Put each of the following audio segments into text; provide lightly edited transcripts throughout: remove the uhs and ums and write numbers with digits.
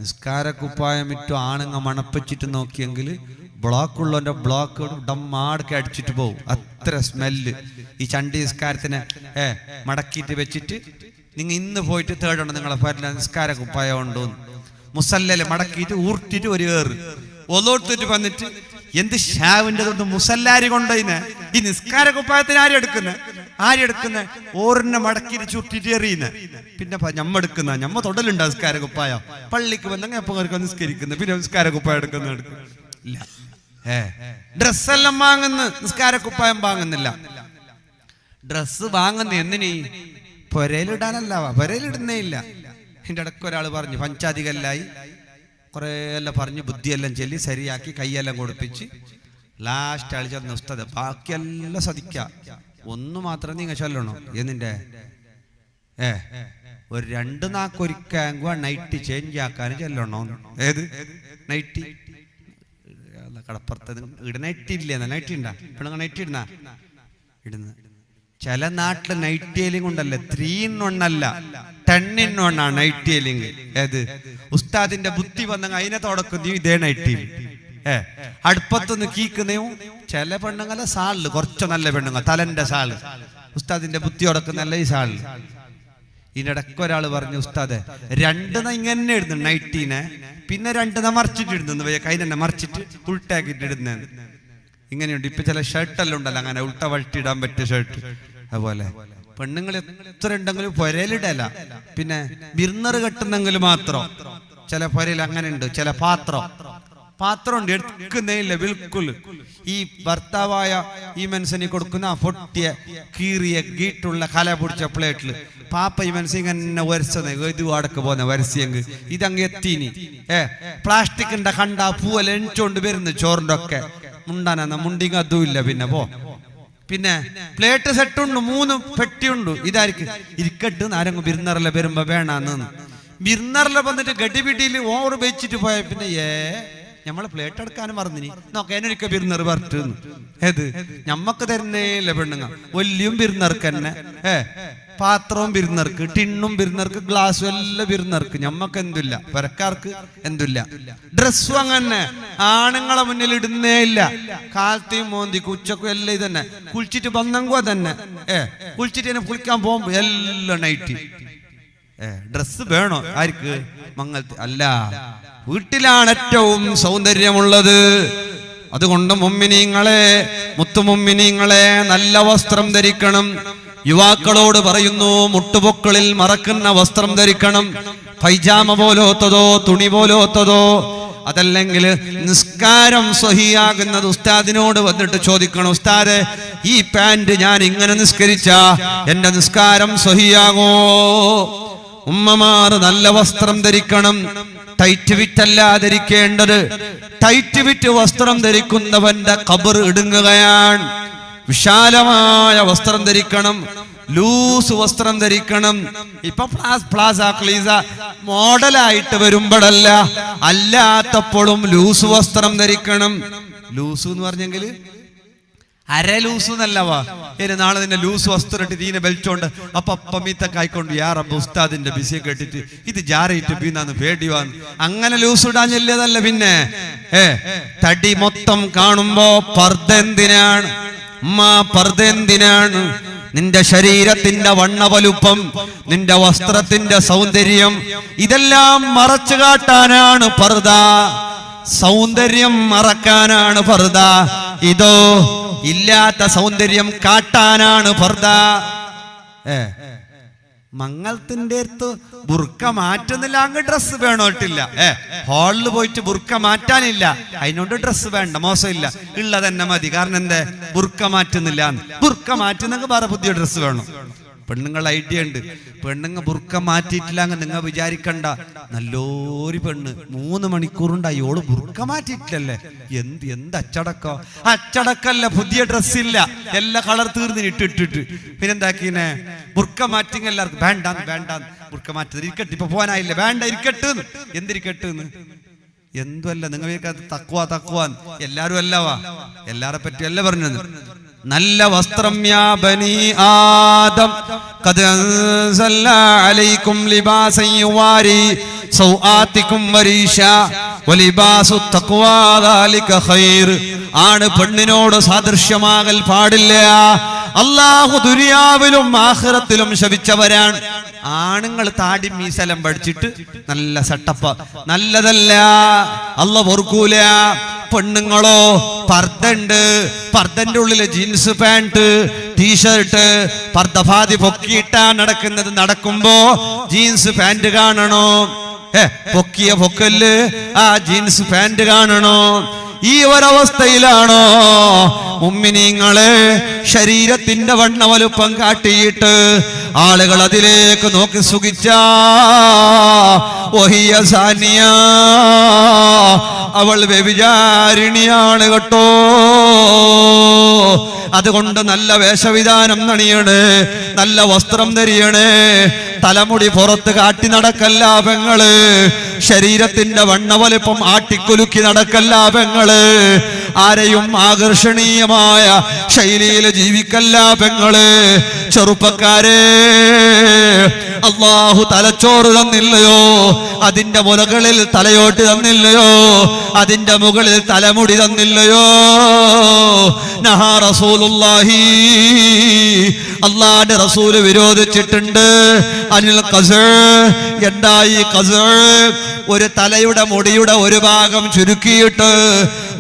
നിസ്കാരക്കുപ്പായം ഇട്ടു ആണുങ്ങ മണപ്പിച്ചിട്ട് നോക്കിയെങ്കിൽ ബ്ലോക്കുള്ളവന്റെ ബ്ലോക്ക് ഡമ്മാടൊക്കെ അടിച്ചിട്ട് പോകും. അത്ര സ്മെല്ല്. ഈ ചണ്ടി നിസ്കാരത്തിനെ മടക്കിയിട്ട് വെച്ചിട്ട് നിങ്ങൾ ഇന്ന് പോയിട്ട് തേടണം നിങ്ങളെ പേരിൽ നിസ്കാരക്കുപ്പായം ഉണ്ടോന്ന്. മുസല്ലല് മടക്കിയിട്ട് ഊർത്തിട്ട് ഒരു ഏറ് ഒലോട്ടിട്ട് വന്നിട്ട് എന്ത് ഷാവിൻ്റെ തൊട്ട് മുസല്ലാരി കൊണ്ടതിനെ ഈ നിസ്കാരക്കുപ്പായത്തിന് ആരെടുക്കുന്ന ഓറിനെ മടക്കിയിട്ട് ചുട്ടിട്ട് എറിയുന്ന. പിന്നെ ഞമ്മ എടുക്കുന്ന ഞമ്മ തൊടലുണ്ട് നിസ്കാരക്കുപ്പായം. പള്ളിക്ക് വന്നെങ്കിൽ എപ്പോൾ നിസ്കരിക്കുന്നത്, പിന്നെ നിസ്കാരക്കുപ്പായം എടുക്കുന്ന ഇല്ല. ഡ്രസ്സെല്ലാം വാങ്ങുന്നു, നിസ്കാരക്കുപ്പായം വാങ്ങുന്നില്ല. ഡ്രസ്സ് വാങ്ങുന്ന എന്തിനീ? പൊരയിലിടാനല്ല, പൊരയിലിടുന്നേ ഇല്ല. എൻ്റെ ഇടയ്ക്ക് ഒരാൾ പറഞ്ഞു പഞ്ചാധികല്ലായി കുറേ എല്ലാം പറഞ്ഞ് ബുദ്ധിയെല്ലാം ചൊല്ലി ശരിയാക്കി കൈയെല്ലാം കൊടുപ്പിച്ച് ലാസ്റ്റ് ആൾ ചെന്ന ഉസ്താദ് ബാക്കിയെല്ലാം സതിക്കാം, ഒന്ന് മാത്രം നിങ്ങൾ ചൊല്ലണോ എന്നിൻ്റെ ഒരു 2 നാക്കൊരിക്കാങ്കുക നൈറ്റ് ചേഞ്ച് ആക്കാൻ ചെല്ലണോ. ഏത് നൈറ്റി? കടപ്പുറത്ത് നൈറ്റി ഇല്ലേ? നൈറ്റി ഉണ്ടാ പെണ്ണുങ്ങൾ നൈറ്റി ഇടുന്ന ചില നാട്ടില് നൈറ്റിയിലിംഗ് ഉണ്ടല്ലേ, 3 in 1 അല്ല 10 in 1 ആണ് നൈറ്റിയിലിംഗ്. ഏത് ഉസ്താദിന്റെ ബുദ്ധി വന്നെങ്കിൽ അതിനെ തുടക്കുന്നു ഇതേ നൈറ്റിയിൽ. അടുപ്പത്തൊന്ന് കീക്കുന്നയും ചില പെണ്ണുങ്ങളെ സാളില് കുറച്ച് നല്ല പെണ്ണുങ്ങൾ തലന്റെ സാള് ഉസ്താദിന്റെ ബുദ്ധി ഉടക്കുന്നല്ല ഈ സാളില്. ഇതിനിടയ്ക്ക് ഒരാൾ പറഞ്ഞു ഉസ്താദെ 2 ഇങ്ങനെ ഇടുന്നു നൈറ്റീനെ, പിന്നെ 2 മറിച്ചിട്ട് ഇടുന്നു, കൈ തന്നെ മറിച്ചിട്ട് ഉൾട്ടാക്കിട്ട് ഇടുന്നത്. ഇങ്ങനെയുണ്ട്. ഇപ്പൊ ചില ഷർട്ടെല്ലാം ഉണ്ടല്ലോ അങ്ങനെ ഉൾട്ട വട്ടിയിടാൻ പറ്റിയ ഷർട്ട്. അതുപോലെ പെണ്ണുങ്ങൾ എത്ര ഉണ്ടെങ്കിലും പൊരയിലിടല, പിന്നെ ബിർന്നർ കെട്ടുന്നെങ്കിൽ മാത്രം. ചില പൊരയിൽ അങ്ങനെ ഉണ്ട്. ചില പാത്രം ഉണ്ട് എടുക്കുന്നേ ഇല്ല ബിൽക്കുൽ. ഈ ഭർത്താവായ ഈ മനുഷ്യന് കൊടുക്കുന്ന പൊട്ടിയ കീറിയ ഗീട്ടുള്ള കല പിടിച്ച പ്ലേറ്റില് പാപ്പ ഈ മനുഷ്യൻ ഇങ്ങനെ വരച്ചത് ഇത് അടക്ക് പോന്നെ വരസിയെങ്കിൽ ഇതങ്ങ് എത്തീനി. പ്ലാസ്റ്റിക്കിന്റെ കണ്ട പൂവെല്ലാം എണിച്ചോണ്ട് വരുന്നു ചോറിന്റെ ഒക്കെ മുണ്ടാന മുണ്ടിങ് അതും ഇല്ല. പിന്നെ പ്ലേറ്റ് സെട്ടുണ്ട്, 3 പെട്ടിയുണ്ട്. ഇതായിരിക്കും ഇരിക്കട്ട് ആരെങ്കിലും ബിർന്നറിലെ വരുമ്പോ വേണമെന്ന്. ബിർന്നറിലെ വന്നിട്ട് ഗഡിപിടിയിൽ ഓവർ വെച്ചിട്ട് പോയ പിന്നെ ഞമ്മള് പ്ലേറ്റ് എടുക്കാനും മറന്നിനി നോക്കെ എന്നൊരിക്ക ബിർന്നർ പറഞ്ഞിരുന്നു. ഏത് ഞമ്മക്ക് തരുന്നേ ഇല്ല പെണ്ണുങ്ങ. വലിയും ബിർന്നർക്ക് തന്നെ, പാത്രവും ബിർന്നർക്ക്, ടിണ്ണും ബിർന്നർക്ക്, ഗ്ലാസും എല്ലാം ബിർന്നർക്ക്. ഞമ്മക്ക് എന്തില്ല, പെരക്കാർക്ക് എന്തില്ല. ഡ്രസ്സും അങ്ങനെ ആണുങ്ങളെ മുന്നിൽ ഇടുന്നേ ഇല്ല. കാലത്തെയും മോന്തിക്കും ഉച്ചക്കും എല്ലാം ഇതന്നെ. കുളിച്ചിട്ട് വന്നെങ്കോ തന്നെ കുളിച്ചിട്ട് തന്നെ കുളിക്കാൻ പോകുമ്പോ എല്ലാം നൈറ്റി. ഡ്രസ്സ് വേണോ ആർക്ക്? മംഗലത്തിൽ അല്ല, വീട്ടിലാണ് ഏറ്റവും സൗന്ദര്യമുള്ളത്. അതുകൊണ്ട് മുഅ്മിനീങ്ങളെ, മുത്തുമുഅ്മിനീങ്ങളെ നല്ല വസ്ത്രം ധരിക്കണം. യുവാക്കളോട് പറയുന്നു, മുട്ടുപൊക്കളിൽ മറക്കുന്ന വസ്ത്രം ധരിക്കണം. പൈജാമ പോലോത്തതോ തുണി പോലോത്തതോ, അതല്ലെങ്കിൽ നിസ്കാരം സ്വഹിയാകുന്നത് ഉസ്താദിനോട് വന്നിട്ട് ചോദിക്കണം, ഉസ്താദേ ഈ പാന്റ് ഞാൻ ഇങ്ങനെ നിസ്കരിച്ച എന്റെ നിസ്കാരം സ്വഹിയാകോ? ഉമ്മമാർ നല്ല വസ്ത്രം ധരിക്കണം. ടൈറ്റ് വിറ്റല്ല ധരിക്കേണ്ടത്. ടൈറ്റ് വിറ്റ് വസ്ത്രം ധരിക്കുന്നവന്റെ ഖബർ ഇടുങ്ങുകയാണ്. വിശാലമായ വസ്ത്രം ധരിക്കണം, ലൂസ് വസ്ത്രം ധരിക്കണം. ഇപ്പൊ പ്ലാസ ക്ലീസ മോഡലായിട്ട് വരുമ്പോഴല്ല, അല്ലാത്തപ്പോഴും ലൂസ് വസ്ത്രം ധരിക്കണം. ലൂസ് എന്ന് പറഞ്ഞെങ്കിൽ അര ലൂസ് എന്നല്ലവാ. നാളെ നിന്നെ ലൂസ് വസ്ത്രം ഇട്ട് തീനെ ബെൽറ്റോണ്ട് അപ്പൊ മീത്തൊക്കെ ആയിക്കൊണ്ട് യാ റബ്ബ് ഉസ്താദിന്റെ ബിസിയെ കേട്ടിട്ട് ഇത് ജാറയിട്ട് ബീന്നാന്ന് പേടിവാന്ന് അങ്ങനെ ലൂസ് ഇടാഞ്ഞല്ലതല്ല. പിന്നെ തടി മൊത്തം കാണുമ്പോ പർദ്ദ എന്തിനാണ്? പർദ്ദ എന്തിനാണ്? നിന്റെ ശരീരത്തിന്റെ വണ്ണവലുപ്പം, നിന്റെ വസ്ത്രത്തിന്റെ സൗന്ദര്യം, ഇതെല്ലാം മറച്ചു കാട്ടാനാണ് പർദ്ദ. സൗന്ദര്യം മറക്കാനാണ് പർദ്ദ. ഇതോ ഇല്ലാത്ത സൗന്ദര്യം കാട്ടാനാണ് പർദ്ദ. മംഗളത്തിന്റെ അടുത്ത് ബുർക്ക മാറ്റുന്നില്ല, അങ്ങ് ഡ്രസ്സ് വേണോട്ടില്ല. ഹാളിൽ പോയിട്ട് ബുർക്ക മാറ്റാനില്ല, അതിനോട് ഡ്രസ്സ് വേണ്ട, മോശമില്ല, ഉള്ള തന്നെ മതി. കാരണം എന്താ? ബുർക്ക മാറ്റുന്നില്ല. ബുർക്ക മാറ്റുന്നെങ്കിൽ വേറെ പുതിയ ഡ്രസ്സ് വേണം. പെണ്ണുങ്ങൾ ഐഡിയ ഉണ്ട്. പെണ്ണുങ്ങ ബുർക്ക മാറ്റിയിട്ടില്ല അങ്ങ് നിങ്ങൾ വിചാരിക്കണ്ട. നല്ലൊരു പെണ്ണ് 3 മണിക്കൂറുണ്ടായി ഓള് ബുർക്ക മാറ്റിയിട്ടില്ലല്ലേ. എന്ത് അച്ചടക്കല്ല, പുതിയ ഡ്രസ്സില്ല, എല്ലാ കളർ തീർന്ന് ഇട്ടിട്ടിട്ട് പിന്നെന്താക്കിനെ ബുർക്ക മാറ്റിങ് എല്ലാവർക്കും വേണ്ടാന്ന് ബുർക്ക മാറ്റി ഇരിക്കട്ടെ, ഇപ്പൊ പോകാനായില്ല, വേണ്ട ഇരിക്കട്ടെ. എന്തിരിക്കട്ടെന്ന് എന്തുമല്ല. നിങ്ങൾ തക്കുവാൻ എല്ലാരും അല്ലവാ, എല്ലാരെ പറ്റി അല്ല പറഞ്ഞത്. നല്ല വസ്ത്രം യാ ബനി ആദം ഖദ് അൻസൽനാ അലൈക്കും ലിബാസൻ യുവാരി സൗആതികും വരീഷാ വലിബാസു തഖ്വാ ദാലിക ഖൈർ. ആണ് പെണ്ണിനോട് സാദൃശ്യമാകൽ പാടില്ല. അല്ലാഹു ദുനിയാവിലും ആഖിറത്തിലും ശപിച്ചവരാണ്. ആണുങ്ങൾ താടി മീസലം പഠിച്ചിട്ട് നല്ല സെട്ടപ്പ് നല്ലതല്ല, അല്ലാഹു ഓർക്കൂല. പെണ്ണുങ്ങളോ പർദ്ദണ്ട്, പർദ്ദന്റെ ഉള്ളില് ജീൻസ് പാന്റ് ടീഷർട്ട് പർദ്ദഭാതി പൊക്കിയിട്ടാണ് നടക്കുന്നത്. നടക്കുമ്പോ ജീൻസ് പാന്റ് കാണണോ? പൊക്കിയ പൊക്കല് ആ ജീൻസ് പാന്റ് കാണണോ? ഈ ഒരവസ്ഥയിലാണോ മുഅ്മിനീങ്ങളെ ശരീരത്തിന്റെ വണ്ണ വലുപ്പം കാട്ടിയിട്ട് ആളുകൾ അതിലേക്ക് നോക്കി സുഖിച്ച വഹിയ സാനിയ, അവൾ വ്യഭിചാരിണിയാണ് കേട്ടോ. അതുകൊണ്ട് നല്ല വേഷവിധാനം നണിയണേ, നല്ല വസ്ത്രം ധരിയണേ, തലമുടി പുറത്ത് കാട്ടി നടക്കല്ല പെങ്ങള്, ശരീരത്തിന്റെ വണ്ണ വലിപ്പം ആട്ടിക്കുലുക്കി നടക്കല്ല പെങ്ങള്, ആരെയും ആകർഷണീയമായ ശൈലിയിൽ ജീവിക്കല്ല പെങ്ങള്. ചെറുപ്പക്കാരെ, അല്ലാഹു തലച്ചോറ് തന്നില്ലയോ? അതിന്റെ മുലകളിൽ തലയോട്ട് തന്നില്ലയോ? അതിന്റെ മുകളിൽ തലമുടി തന്നില്ലയോ? നഹാ റസൂലുള്ളാഹി, അല്ലാഹുവിന്റെ റസൂൽ വിരോധിച്ചിട്ടുണ്ട്. അനിൽ ഖസ്ർ, എന്തായി ഖസ്ർ? ഒരു തലയുടെ മുടിയുടെ ഒരു ഭാഗം ചുരുക്കിയിട്ട്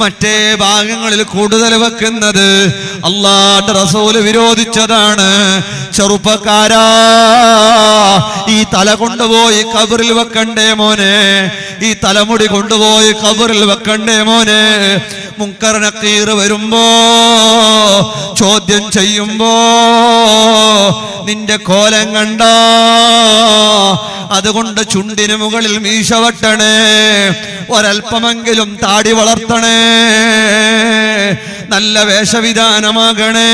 മറ്റേ ഭാഗങ്ങളിൽ കൂടുതൽ വെക്കുന്നത് അല്ലാഹുവിന്റെ റസൂൽ വിരോധിച്ചതാണ്. ചെറുപ്പക്കാരാ, ഈ തല കൊണ്ടുപോയി ഖബറിൽ വെക്കണ്ടേ മോനെ? ഈ തലമുടി കൊണ്ടുപോയി ഖബറിൽ വെക്കണ്ടേ മോനെ? മുൻകർ നക്കീർ വരുമ്പോ, ചോദ്യം ചെയ്യുമ്പോ നിന്റെ കോലം കണ്ട, അതുകൊണ്ട് ചുണ്ടിന് മുകളിൽ മീശ വെട്ടണേ, ഒരൽപ്പമെങ്കിലും താടി വളർത്തണേ, നല്ല വേഷവിധാനമാകണേ,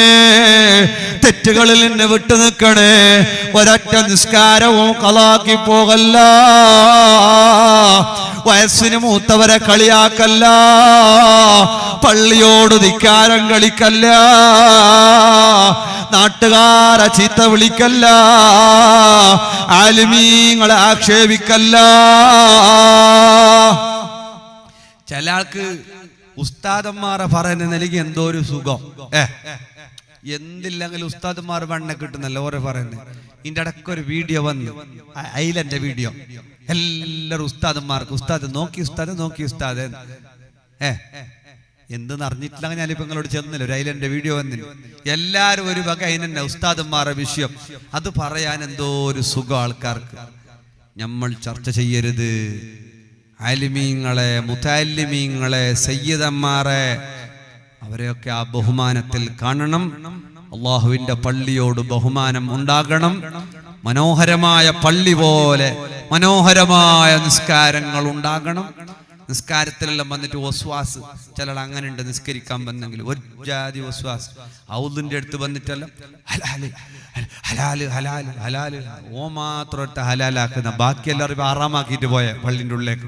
തെറ്റുകളിൽ നിന്ന് വിട്ടു നിൽക്കണേ, ഒരൊറ്റ നിസ്കാരവും കളാക്കി പോകല്ല, വയസ്സിന് മൂത്തവരെ കളിയാക്കല്ല, പള്ളിയോട് ധിക്കാരം കളിക്കല്ല, നാട്ടുകാരെ ചീത്ത വിളിക്കല്ല, ആലിമീങ്ങളെ ആക്ഷേപിക്കല്ല. ചില ആൾക്ക് ഉസ്താദന്മാരെ പറയുന്ന നിലയ്ക്ക് എന്തോ ഒരു സുഖം. എന്തില്ലെങ്കിൽ ഉസ്താദന്മാർ വണ്ണ കിട്ടുന്നല്ല ഓരോ പറയുന്നത്. ഇതിന്റെ ഇടയ്ക്കൊരു വീഡിയോ വന്നു, ഐലന്റെ വീഡിയോ. എല്ലാരും ഉസ്താദന്മാർക്ക് ഉസ്താദ് നോക്കി ഉസ്താദ് നോക്കി ഉസ്താദ് എന്തെന്ന് അറിഞ്ഞിട്ടില്ല. ഞാനിപ്പോ നിങ്ങളോട് ചെന്നില്ല, ഒരു ഐലന്റെ വീഡിയോ വന്നില്ല. എല്ലാരും ഒരു വക അതിനെ ഉസ്താദന്മാരുടെ വിഷയം അത് പറയാൻ എന്തോ ഒരു സുഖം ആൾക്കാർക്ക്. നമ്മൾ ചർച്ച ചെയ്യരുത് ആലിമീങ്ങളെ, മുതഅല്ലിമീങ്ങളെ, സയ്യിദന്മാരെ, അവരെയൊക്കെ ആ ബഹുമാനത്തിൽ കാണണം. അള്ളാഹുവിന്റെ പള്ളിയോട് ബഹുമാനം ഉണ്ടാകണം. മനോഹരമായ പള്ളി പോലെ മനോഹരമായ നിസ്കാരങ്ങൾ ഉണ്ടാകണം. നിസ്കാരത്തിലെല്ലാം വന്നിട്ട് വസ്വാസ്, ചിലർ അങ്ങനെ ഉണ്ട്, നിസ്കരിക്കാൻ വന്നെങ്കിൽ ഒരു ജാതി വസ്വാസ്. ഔദിന്റെ അടുത്ത് വന്നിട്ടല്ല ഹലാല് ഹലാല് ഹലാല് ഹലാല്, ഓ മാത്രം ഹലാലാക്കുന്ന, ബാക്കി എല്ലാവരും ആറാമാക്കിയിട്ട് പോയ പള്ളിൻ്റെ ഉള്ളിലേക്ക്.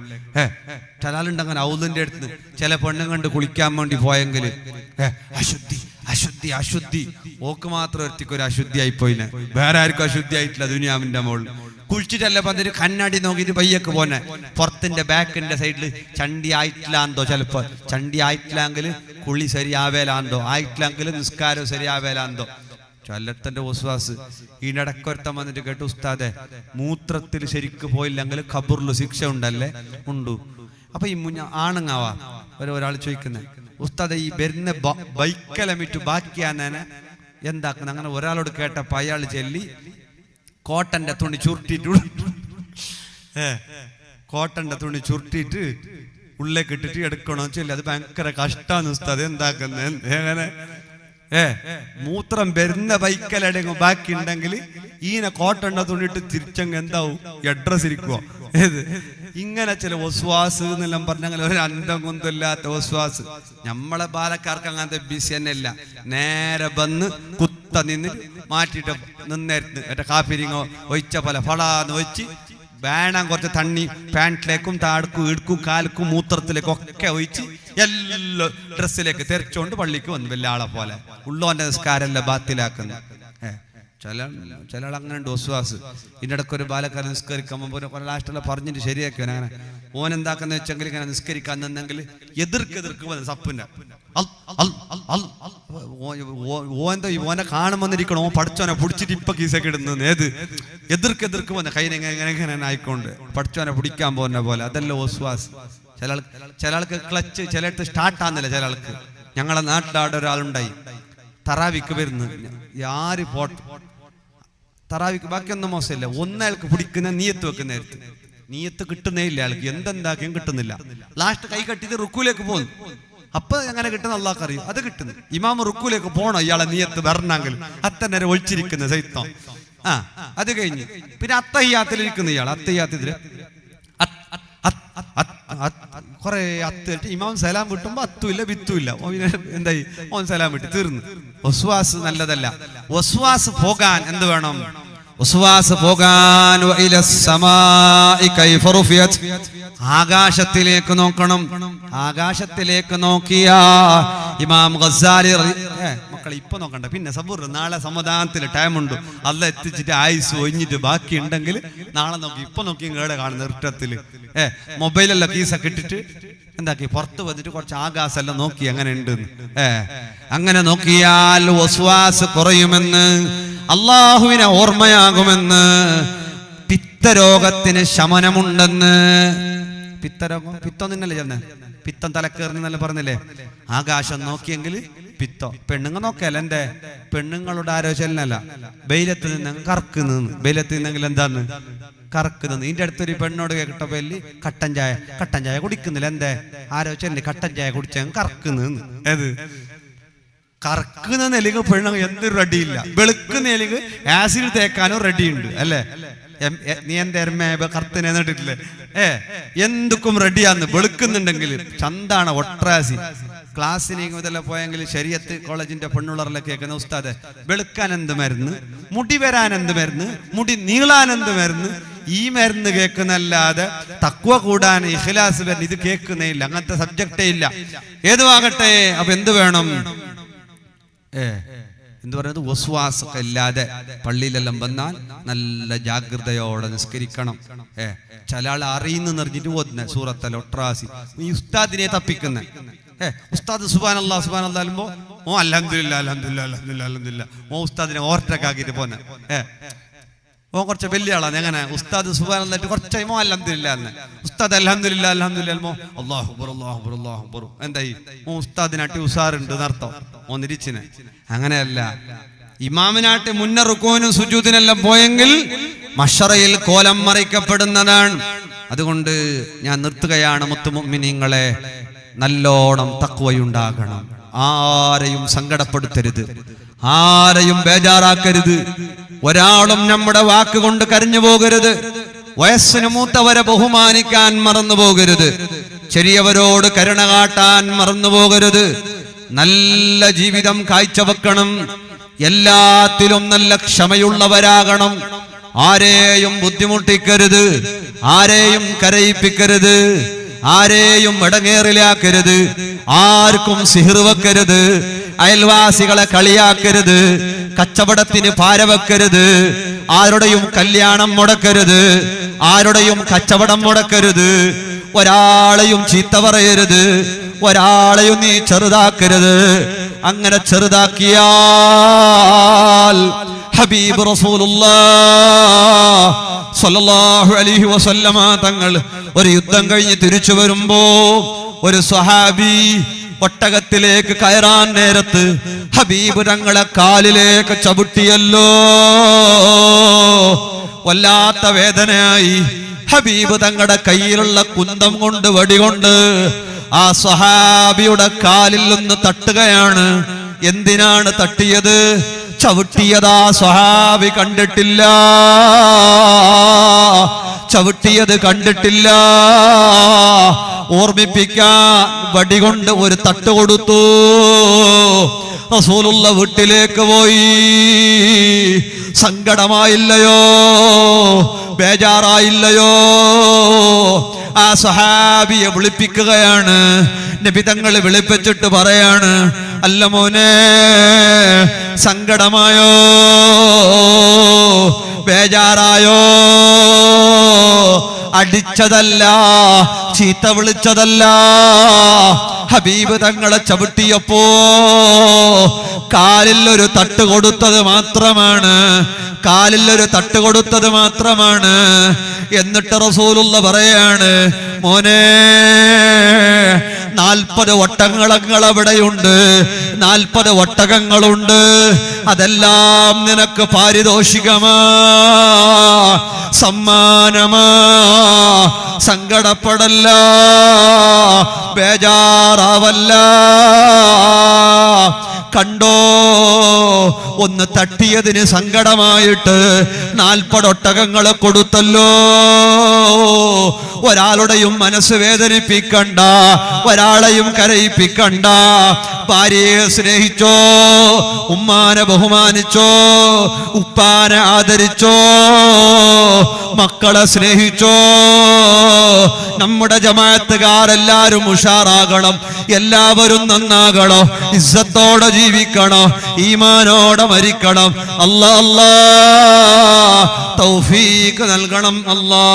ഹലാലുണ്ട് അങ്ങനെ ഔദിന്റെ അടുത്ത്. ചില പെണ്ണും കണ്ട് കുളിക്കാൻ വേണ്ടി പോയെങ്കിൽ അശുദ്ധി അശുദ്ധി അശുദ്ധി, ഓക്ക് മാത്രം ഒരുത്തിക്ക് ഒരു അശുദ്ധി ആയിപ്പോയിനെ, വേറെ ആർക്കും അശുദ്ധി ആയിട്ടില്ല ദുനിയാവിന്റെ മുകളിൽ. കുളിച്ചിട്ടല്ല പന്തിന് കണ്ണാടി നോക്കിയിട്ട് പയ്യൊക്കെ പോന്നെ, പുറത്തിന്റെ ബാക്കിന്റെ സൈഡിൽ ചണ്ടി ആയിട്ടില്ലാന്തോ, ചിലപ്പോ ചണ്ടി ആയിട്ടില്ലെങ്കിൽ കുളി ശരിയാവേലാന്തോ, ആയിട്ടില്ലെങ്കിൽ നിസ്കാരം ശരിയാവേലാന്തോ. ചൊല്ലത്തിന്റെ വിശ്വാസ്. ഇതിനിടക്കൊരുത്തം വന്നിട്ട് കേട്ടു, ഉസ്താദെ മൂത്രത്തിൽ ശരിക്ക് പോയില്ലെങ്കിൽ ഖബറിൽ ശിക്ഷ ഉണ്ടല്ലേ? ഉണ്ടു. അപ്പൊ ഈ ആണുങ്ങാവാ ഒരാൾ ചോദിക്കുന്നത്, ഉസ്താദെ ഈ വരുന്ന ബൈക്കലമിറ്റ് ബാക്കിയാന്നെ എന്താക്കുന്ന? അങ്ങനെ ഒരാളോട് കേട്ടപ്പോ അയാൾ ചെല്ലി കോട്ടന്റെ തുണി ചുരുട്ടിട്ട്, കോട്ടന്റെ തുണി ചുരുട്ടിട്ട് ഉള്ളിലേക്ക് ഇട്ടിട്ട് എടുക്കണോ ചൊല്ലി. അത് ഭയങ്കര കഷ്ടാന്ന് ഉസ്താദ്, എന്താക്കുന്നത്? എങ്ങനെ മൂത്രം വരുന്ന ബൈക്കലടങ്ങും ബാക്കി ഉണ്ടെങ്കിൽ ഈനെ കോട്ടന്റെ തുണിയിട്ട് തിരിച്ചങ്ങ് എന്താവും? അഡ്രസ് ഇരിക്കുവോ? ഏത് ഇങ്ങനെ ചില വസ്വാസ് എന്നെല്ലാം പറഞ്ഞങ്ങനെ ഒരു അന്തം കൊന്തല്ലാത്ത വസ്വാസ്. നമ്മളെ ബാലക്കാർക്ക് അങ്ങനത്തെ ബിസി തന്നെ ഇല്ല. നേരെ വന്ന് കുത്ത നിന്ന് മാറ്റിയിട്ട് നിന്നേരുന്ന് മറ്റേ കാപ്പിരിങ്ങോ ഒഴിച്ച പോലെ ഫളാന്ന് വെച്ച് വേണം കുറച്ച് തണ്ണി പാൻറ്റിലേക്കും താഴക്കും ഇടുക്കും കാൽക്കും മൂത്രത്തിലേക്കും ഒക്കെ ഒഴിച്ച് എല്ലാ ഡ്രസ്സിലേക്ക് തെറിച്ചോണ്ട് പള്ളിക്ക് വന്നു വലിയ ആളെ പോലെ. ഉള്ളോന്റെ നിസ്കാരമല്ല ബാത്തിലാക്കുന്നു. ചില അങ്ങനെ ഉണ്ട് വസ്വാസ്. ഇതിൻ്റെ ഇടയ്ക്ക് ഒരു ബാലക്കാരൻ നിസ്കരിക്കുമ്പോൾ ലാസ്റ്റുള്ള പറഞ്ഞിട്ട് ശരിയാക്കി അങ്ങനെ ഓൻ എന്താക്കുന്ന വെച്ചെങ്കിൽ ഇങ്ങനെ നിസ്കരിക്കാൻ നിന്നെങ്കിൽ എതിർക്ക് വന്നു സപ്പിന്റെ ഓനെ കാണുമെന്നിരിക്കണം. ഓൻ പഠിച്ചോനെ പിടിച്ചിട്ട് ഇപ്പൊ കീസൊക്കെ ഇടുന്നത് ഏത് എതിർക്ക് വന്ന കൈ എങ്ങനെ ആയിക്കൊണ്ട് പഠിച്ചോനെ പിടിക്കാൻ പോകുന്ന പോലെ. അതല്ല വസ്വാസ്. ചില ആൾക്ക് ക്ലച്ച് ചിലയിടത്ത് സ്റ്റാർട്ടാകുന്നില്ല. ചില ആൾക്ക് ഞങ്ങളെ നാട്ടിലാടെ ഒരാളുണ്ടായി തറാവിക്ക് വരുന്നു. ആര് തറാവിക്ക് ബാക്കിയൊന്നും മോശമില്ല. ഒന്നയാൾക്ക് പിടിക്കുന്ന നീയത്ത് വെക്കുന്ന നേരത്ത് നീയത്ത് കിട്ടുന്നേ ഇല്ല. ആൾക്ക് എന്തെന്താക്കിയും കിട്ടുന്നില്ല. ലാസ്റ്റ് കൈ കട്ടിട്ട് റുക്കൂലേക്ക് പോകുന്നു. അപ്പൊ എങ്ങനെ കിട്ടുന്ന അള്ളാഹ് അറിയും. അത് കിട്ടുന്നു. ഇമാമ റുക്കൂലേക്ക് പോണോ ഇയാളെ നീയത്ത് വരണമെങ്കിൽ അത്തന്നെ ഒളിച്ചിരിക്കുന്ന സൈത്തം. അത് കഴിഞ്ഞ് പിന്നെ അത്തയ്യാത്തിലിരിക്കുന്ന ഇയാൾ അത്തയ്യാത്തില് കുറെ അത്ത് ഇമാം സലാം വിട്ടുമ്പോ അത്തുമില്ല വിത്തുമില്ല. എന്തായി ഓൻ സലാം വിട്ട് തീർന്നു. വസ്വാസ് നല്ലതല്ല. വസ്വാസ് പോകാൻ എന്ത് വേണം? വസ്വാസ് പോകാൻ ആകാശത്തിലേക്ക് നോക്കണം. ആകാശത്തിലേക്ക് നോക്കിയാ ഇമാം ഗസാലി മക്കളെ ഇപ്പൊ നോക്കണ്ട, പിന്നെ സബൂർ നാളെ സമാധാനത്തിൽ ടൈമുണ്ട്. അല്ല എത്തിച്ചിട്ട് ആയുസ് ഒഴിഞ്ഞിട്ട് ബാക്കി ഉണ്ടെങ്കിൽ നാളെ നോക്കി. ഇപ്പൊ നോക്കി കേടെ കാണുന്ന ഇഷ്ടത്തില് മൊബൈലെല്ലാം കീസൊക്കെ ഇട്ടിട്ട് എന്താക്കി പുറത്ത് വന്നിട്ട് കുറച്ച് ആകാശെല്ലാം നോക്കി അങ്ങനെ ഉണ്ട്. അങ്ങനെ നോക്കിയാൽ വസ്വാസ് കുറയുമെന്ന്, അള്ളാഹുവിനെ ഓർമ്മയാകുമെന്ന്, പിത്തരോഗത്തിന് ശമനമുണ്ടെന്ന്. പിത്തരോഗം പിത്തം നിന്നല്ലേ ചെന്നെ പിത്തം തലക്കേറിനെന്നല്ല പറഞ്ഞില്ലേ? ആകാശം നോക്കിയെങ്കിൽ പിത്തോ. പെണ്ണുങ്ങൾ നോക്കിയല്ല, എന്റെ പെണ്ണുങ്ങളുടെ ആലോചനല്ല. വെയിലത്ത് നിന്ന് കറക്ക് നിന്ന് വെയിലത്ത് നിന്നെങ്കിൽ എന്താന്ന് കറക്ക് നിന്ന്. ഇതിന്റെ അടുത്തൊരു പെണ്ണോട് കേട്ട പേരിൽ കട്ടൻ ചായ കുടിക്കുന്നില്ല. എന്തേ ആലോചന കട്ടൻ ചായ കുടിച്ച കറക്ക് നിന്ന്. ഏത് കറക്കുന്ന നെലിക്ക് പെണ്ണുങ്ങൾ എന്തൊരു റെഡിയില്ല. വെളുക്കുന്നെലിക്ക് ആസിഡ് തേക്കാനും റെഡിയുണ്ട് അല്ലേ? നീ എന്റെ എരുമ കറുത്തിനെ നേട്ടിട്ടില്ലേ? എന്തൊക്കും റെഡിയാന്ന്. വെളുക്കുന്നുണ്ടെങ്കിൽ ചന്താണ് ഒട്രാസി. ക്ലാസ്സിന് ഇതെല്ലാം പോയെങ്കിൽ ശരീഅത്ത് കോളേജിന്റെ പെണ്ണുള്ളവരെല്ലാം കേൾക്കുന്ന ഉസ്താദെ വെളുക്കാൻ എന്ത് മരുന്ന്, മുടി വരാൻ എന്ത് മരുന്ന്, മുടി നീളാൻ എന്ത് മരുന്ന്, ഈ മരുന്ന് കേൾക്കുന്നല്ലാതെ തഖ്വ കൂടാൻ ഇഖ്ലാസ് വരുന്ന ഇത് കേൾക്കുന്നേ ഇല്ല. അങ്ങനത്തെ സബ്ജക്റ്റേ ഇല്ല. ഏതുവാകട്ടെ. അപ്പൊ എന്ത് വേണം? എന്ത് പറയുന്നത്? വസ്വാസൊക്കെ ഇല്ലാതെ പള്ളിയിലെല്ലാം വന്നാൽ നല്ല ജാഗ്രതയോടെ നിസ്കരിക്കണം. ചില ആൾ അറിയുന്നു നിറഞ്ഞിട്ട് ഓതുന്ന സൂറത്തല്ല ഒട്രാസി. ഈ ഉസ്താദിനെ തപ്പിക്കുന്ന ഉസ്താദ് സുബ്ഹാനല്ലാഹ് സുബ്ഹാനല്ലാഹ് അല്ലുമ്പോ ഓ അൽഹംദുലില്ലാഹ് അൽഹംദുലില്ലാഹ് അൽഹംദുലില്ലാഹ് അൽഹംദുലില്ലാഹ് ഓ ഉസ്താദിനെ ഓവർടേക്കാക്കിട്ട് പോന്നെ. ഓ കുറച്ച് വലിയ ആളാണ്. എങ്ങനെ ഉസ്താദ് സുബ്ഹാനല്ലാഹ് കുറച്ച് മോ അൽഹംദുലില്ലാഹ് എന്ന് ഉസ്താദ് അൽഹംദുലില്ലാഹ് അൽഹംദുലില്ലാഹ് മോ അല്ലാഹു അക്ബർ അല്ലാഹു അക്ബർ അല്ലാഹു അക്ബർ. എന്തായി ഓ ഉസ്താദിനാട്ടി ഉസാറുണ്ട് എന്നർത്ഥം. ഓ നിരിച്ചിനെ. അങ്ങനെയല്ല. ഇമാമിനാട്ട് മുന്ന റുക്കൂനും സുജൂദിനെല്ലാം പോയെങ്കിൽ മഹ്ശറയിൽ കോലം മറിക്കപ്പെടുന്നതാണ്. അതുകൊണ്ട് ഞാൻ നിർത്തുകയാണ്. മുത്തുമുഅ്മിനീങ്ങളെ, നല്ലോണം തഖ്വയുണ്ടാകണം. ആരെയും സങ്കടപ്പെടുത്തരുത്, ആരെയും ബേജാറാക്കരുത്. ഒരാളും നമ്മുടെ വാക്കുകൊണ്ട് കരഞ്ഞു പോകരുത്. വയസ്സിന് മൂത്തവരെ ബഹുമാനിക്കാൻ മറന്നു പോകരുത്. ചെറിയവരോട് കരുണ കാട്ടാൻ മറന്നു പോകരുത്. നല്ല ജീവിതം കാഴ്ചവെക്കണം. എല്ലാത്തിലും നല്ല ക്ഷമയുള്ളവരാകണം. ആരെയും ബുദ്ധിമുട്ടിക്കരുത്, ആരെയും കരയിപ്പിക്കരുത്, ആരെയും ഇടങ്ങേറിലാക്കരുത്, ആർക്കും സിഹിർ വെക്കരുത്, അയൽവാസികളെ കളിയാക്കരുത്, കച്ചവടത്തിന് പാരവെക്കരുത്, ആരുടെയും കല്യാണം മുടക്കരുത്, ആരുടെയും കച്ചവടം മുടക്കരുത്, ഒരാളെയും ചീത്ത പറയരുത്, ഒരാളെയും നീ ചെറുതാക്കരുത്. അങ്ങനെ ചെറുതാക്കിയാൽ ഹബീബ് റസൂലുള്ളാഹ് സ്വല്ലല്ലാഹു അലൈഹി വസല്ലമ തങ്ങൾ ഒരു യുദ്ധം കഴിഞ്ഞ് തിരിച്ചു വരുമ്പോ ഒരു സ്വഹാബി ഒട്ടകത്തിലേക്ക് കയറാൻ നേരത്ത് ഹബീബ് തങ്ങളെ കാലിലേക്ക് ചവിട്ടിയല്ലോ. വല്ലാത്ത വേദനയായി. ഹബീബ് തങ്ങളുടെ കയ്യിലുള്ള കുന്തം കൊണ്ട് വടികൊണ്ട് ആ സ്വഹാബിയുടെ കാലിൽ നിന്ന് തട്ടുകയാണ്. എന്തിനാണ് തട്ടിയത്? ചവിട്ടിയതാ സ്വഹാബി കണ്ടിട്ടില്ല, ചവിട്ടിയത് കണ്ടിട്ടില്ല. ഓർമ്മിപ്പിക്കാൻ വടികൊണ്ട് ഒരു തട്ട് കൊടുത്തു. റസൂലുള്ള വീട്ടിലേക്ക് പോയി. സങ്കടമായില്ലയോ? ബേജാറായില്ലയോ? ആ സഹാബിയെ വിളിപ്പിക്കുകയാണ്. നബി തങ്ങൾ വിളിപ്പിച്ചിട്ട് പറയാണ്, അല്ല മോനെ, സങ്കടമായോ? ബേജാറായോ? അടിച്ചതല്ല, ചീത്ത വിളിച്ചതല്ല, ഹബീബ് തങ്ങളെ ചവിട്ടിയപ്പോ കാലിൽ ഒരു തട്ട് കൊടുത്തത് മാത്രമാണ്. കാലിൽ ഒരു തട്ട് കൊടുത്തത് മാത്രമാണ്. എന്നിട്ട് റസൂലുള്ള പറയാണ്, മോനെ, 40 ഒട്ടകങ്ങൾ അവിടെയുണ്ട്, 40 ഒട്ടകങ്ങളുണ്ട്. അതെല്ലാം നിനക്ക് പാരിതോഷികമാ, സമ്മാനമാ. സങ്കടപ്പെടല്ല, ബേജാറാവല്ല. കണ്ടോ, ഒന്ന് തട്ടിയതിന് സങ്കടമായിട്ട് 40 ഒട്ടകങ്ങളെ കൊടുത്തല്ലോ. ഒരാളുടെയും മനസ്സ് വേദനിപ്പിക്കണ്ട, ഒരാളെയും കരയിപ്പിക്കണ്ട. ഭാര്യയെ സ്നേഹിച്ചോ, ഉമ്മാനെ ബഹുമാനിച്ചോ, ഉപ്പാനെ ആദരിച്ചോ, മക്കളെ സ്നേഹിച്ചോ. നമ്മുടെ ജമാഅത്തുകാരെല്ലാരും ഉഷാറാകണം, എല്ലാവരും നന്നാകണം, ഇസ്സത്തോടെ ജീവിക്കണം, ഈമാനോടെ മരിക്കണം. അല്ലാ തൗഫീഖ് നൽകണം അല്ലാ.